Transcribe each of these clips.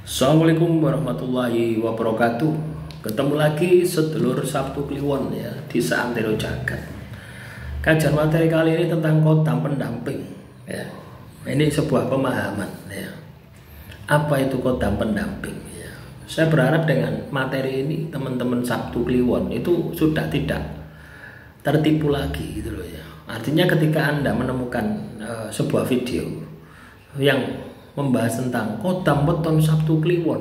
Assalamualaikum warahmatullahi wabarakatuh. Ketemu lagi sedulur Sabtu Kliwon ya di Santero Jagat. Kajian materi kali ini tentang kodam pendamping ya. Ini sebuah pemahaman ya. Apa itu kodam pendamping ya. Saya berharap dengan materi ini teman-teman Sabtu Kliwon itu sudah tidak tertipu lagi gitu loh ya. Artinya ketika Anda menemukan sebuah video yang membahas tentang kodam weton Sabtu Kliwon,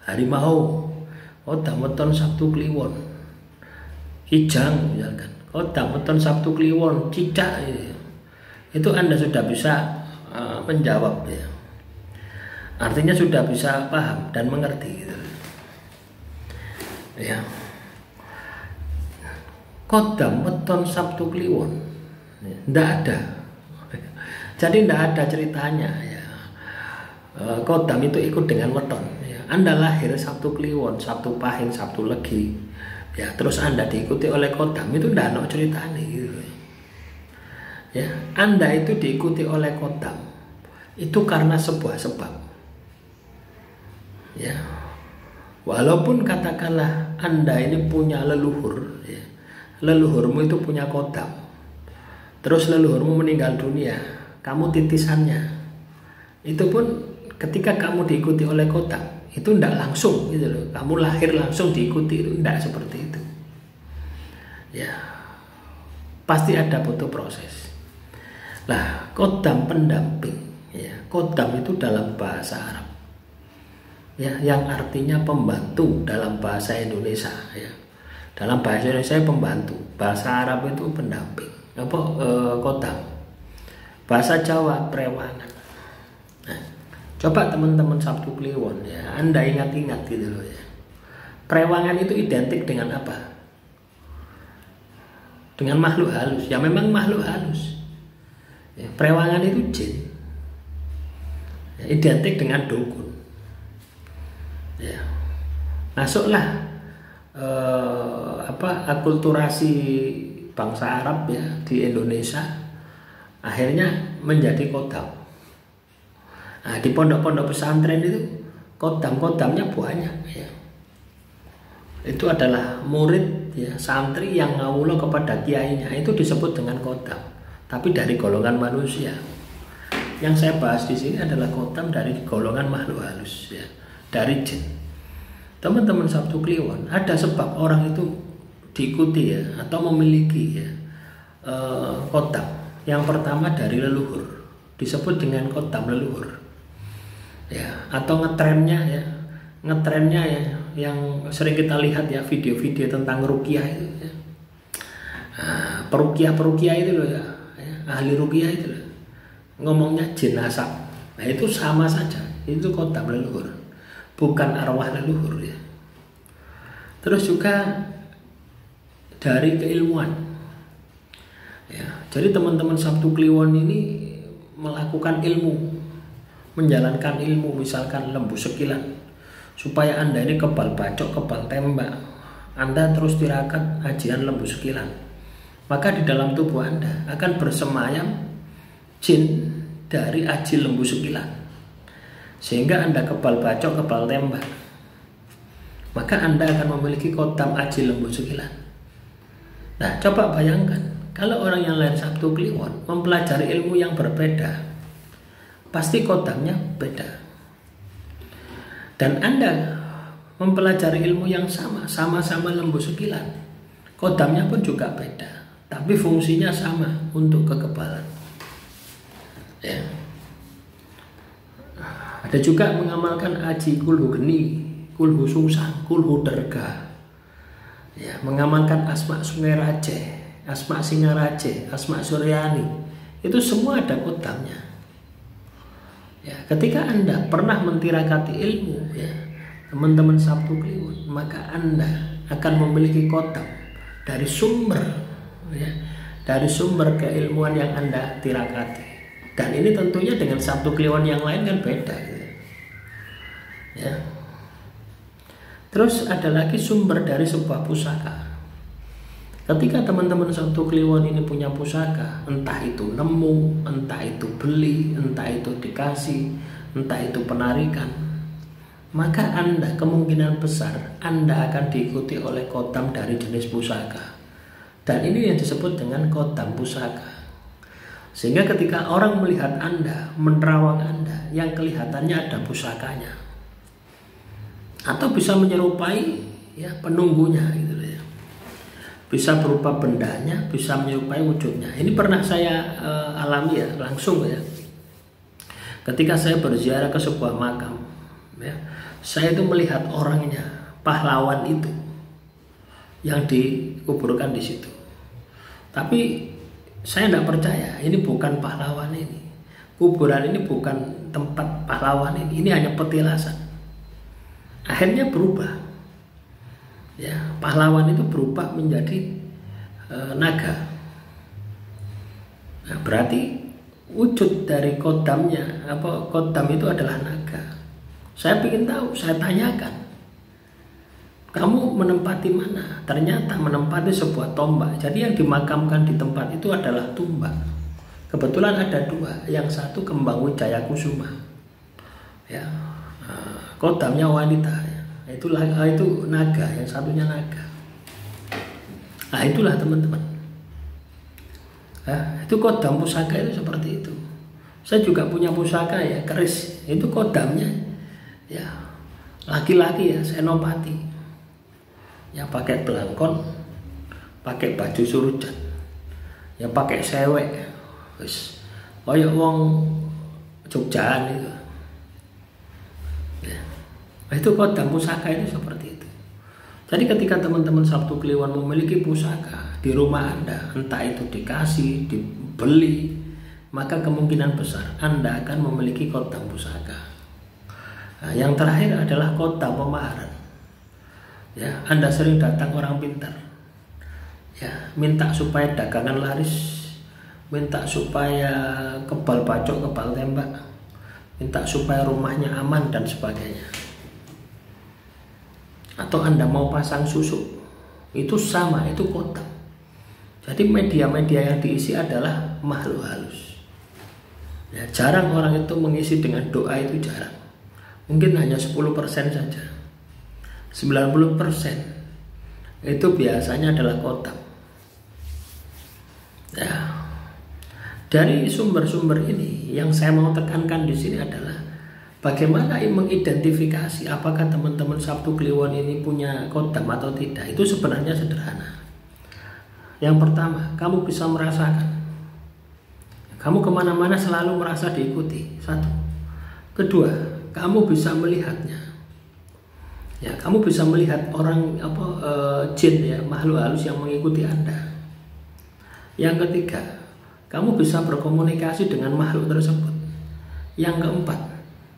harimau, kodam weton Sabtu Kliwon, kijang misalkan, kodam weton Sabtu Kliwon, cicak itu Anda sudah bisa menjawab ya. Artinya sudah bisa paham dan mengerti gitu. Ya. Kodam weton Sabtu Kliwon tidak ada. Jadi tidak ada ceritanya ya. Kodam itu ikut dengan weton ya. Anda lahir Sabtu Kliwon, Sabtu Pahing, Sabtu Legi ya, terus Anda diikuti oleh kodam, itu tidak ada ceritanya gitu. Ya, Anda itu diikuti oleh kodam itu karena sebuah sebab ya. Walaupun katakanlah Anda ini punya leluhur ya, leluhurmu itu punya kodam, terus leluhurmu meninggal dunia, kamu titisannya, itu pun ketika kamu diikuti oleh kodam itu tidak langsung gitu loh. Kamu lahir langsung diikuti, itu tidak seperti itu. Ya, pasti ada butuh proses. Nah, kodam pendamping ya, kodam itu dalam bahasa Arab ya, yang artinya pembantu dalam bahasa Indonesia ya. Dalam bahasa Indonesia pembantu, bahasa Arab itu pendamping. Apa kodam? Bahasa Jawa prewangan. Nah, coba teman-teman Sabtu Kliwon ya, Anda ingat-ingat gitu loh ya. Prewangan itu identik dengan apa? Dengan makhluk halus. Ya memang makhluk halus. Ya, prewangan itu jin. Ya, identik dengan dukun. Ya. Masuklah akulturasi bangsa Arab ya di Indonesia, akhirnya menjadi kodam. Nah, di pondok-pondok pesantren itu kodam-kodamnya banyak ya. Itu adalah murid ya, santri yang ngawula kepada kiainya, itu disebut dengan kodam, tapi dari golongan manusia. Yang saya bahas di sini adalah kodam dari golongan makhluk halus ya, dari jin. Teman-teman Sabtu Kliwon, ada sebab orang itu diikuti ya atau memiliki ya kodam. Yang pertama dari leluhur, disebut dengan kodam leluhur. Ya, atau ngetrennya ya, yang sering kita lihat ya, video-video tentang ruqyah itu ya. Peruqyah itu loh ya, ahli ruqyah itu loh. Ngomongnya jin asap. Nah, itu sama saja, itu kodam leluhur, bukan arwah leluhur ya. Terus juga dari keilmuan ya. Jadi teman-teman Sabtu Kliwon ini melakukan ilmu, menjalankan ilmu, misalkan lembu sekilan, supaya Anda ini kebal bacok, kebal tembak, Anda terus tirakat ajian lembu sekilan, maka di dalam tubuh Anda akan bersemayam jin dari aji lembu sekilan, sehingga Anda kebal bacok, kebal tembak, maka Anda akan memiliki kodam aji lembu sekilan. Nah, coba bayangkan kalau orang yang lahir Sabtu Kliwon mempelajari ilmu yang berbeda, pasti kodamnya beda. Dan Anda mempelajari ilmu yang sama-sama lembu sekilan, kodamnya pun juga beda, tapi fungsinya sama, untuk kekebalan ya. Ada juga mengamalkan aji kulhu geni, kulhu sungsang, kulhu derga ya, mengamalkan asma Sungai Raje, asma Singaraje, asma Suryani, itu semua ada kodamnya. Ya, ketika Anda pernah mentirakati ilmu ya, teman-teman Sabtu Kliwon, maka Anda akan memiliki kodam dari sumber ya, dari sumber keilmuan yang Anda tirakati. Dan ini tentunya dengan Sabtu Kliwon yang lain kan beda gitu. Ya. Terus ada lagi sumber dari sebuah pusaka. Ketika teman-teman Sabtu Kliwon ini punya pusaka, entah itu nemu, entah itu beli, entah itu dikasih, entah itu penarikan, maka Anda kemungkinan besar Anda akan diikuti oleh kodam dari jenis pusaka. Dan ini yang disebut dengan kodam pusaka. Sehingga ketika orang melihat Anda, menerawang Anda, yang kelihatannya ada pusakanya, atau bisa menyerupai ya penunggunya gitu ya. Bisa berupa bendanya, bisa menyerupai wujudnya. Ini pernah saya alami ya, langsung ya. Ketika saya berziarah ke sebuah makam, ya, saya itu melihat orangnya, pahlawan itu yang dikuburkan di situ. Tapi saya tidak percaya, ini bukan pahlawan ini. Kuburan ini bukan tempat pahlawan ini hanya petilasan. Akhirnya berubah. Ya, pahlawan itu berubah menjadi naga. Nah, berarti wujud dari kodamnya, kodam itu adalah naga. Saya ingin tahu, saya tanyakan, kamu menempati mana? Ternyata menempati sebuah tombak. Jadi yang dimakamkan di tempat itu adalah tumbak. Kebetulan ada dua, yang satu Kembang Wijaya Kusuma, ya, kodamnya wanita. Itulah itu naga, yang satunya naga. Nah itulah teman-teman. Itu kodam pusaka itu seperti itu. Saya juga punya pusaka ya, keris. Itu kodamnya ya laki-laki ya, senopati. Ya pakai belangkon, pakai baju surujan, ya pakai sewek. Wis koyo wong Jogjaan itu. Ya. Itu kodam pusaka itu seperti itu. Jadi ketika teman-teman Sabtu Kliwon memiliki pusaka di rumah Anda, entah itu dikasih, dibeli, maka kemungkinan besar Anda akan memiliki kodam pusaka. Nah, yang terakhir adalah kodam pemaharan. Ya, Anda sering datang orang pintar, ya, minta supaya dagangan laris, minta supaya kebal bacok, kebal tembak, minta supaya rumahnya aman dan sebagainya. Atau Anda mau pasang susu, itu sama, itu kodam. Jadi media-media yang diisi adalah makhluk halus. Ya, jarang orang itu mengisi dengan doa, itu jarang. Mungkin hanya 10% saja. 90% itu biasanya adalah kodam. Ya, dari sumber-sumber ini yang saya mau tekankan di sini adalah bagaimana mengidentifikasi apakah teman-teman Sabtu Kliwon ini punya kodam atau tidak. Itu sebenarnya sederhana. Yang pertama, kamu bisa merasakan. Kamu kemana-mana selalu merasa diikuti. Satu. Kedua, kamu bisa melihatnya. Ya, kamu bisa melihat orang jin ya, makhluk halus yang mengikuti Anda. Yang ketiga, kamu bisa berkomunikasi dengan makhluk tersebut. Yang keempat,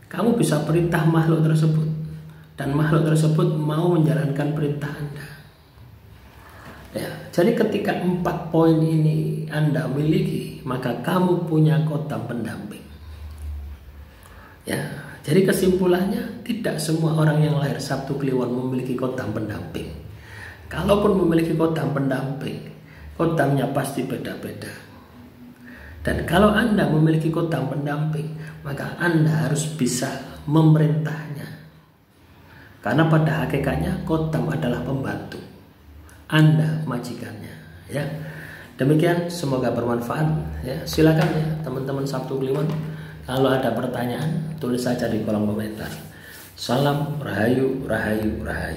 kamu bisa perintah makhluk tersebut dan makhluk tersebut mau menjalankan perintah Anda. Ya, jadi ketika 4 poin ini Anda miliki, maka kamu punya kodam pendamping. Ya, jadi kesimpulannya tidak semua orang yang lahir Sabtu Kliwon memiliki kodam pendamping. Kalaupun memiliki kodam pendamping, kodamnya pasti beda-beda. Dan kalau Anda memiliki kodam pendamping, maka Anda harus bisa memerintahnya. Karena pada hakikatnya kodam adalah pembantu, Anda majikannya. Ya, demikian, semoga bermanfaat. Ya, silakan ya teman-teman Sabtu Kliwon. Kalau ada pertanyaan, tulis saja di kolom komentar. Salam Rahayu, Rahayu, Rahayu.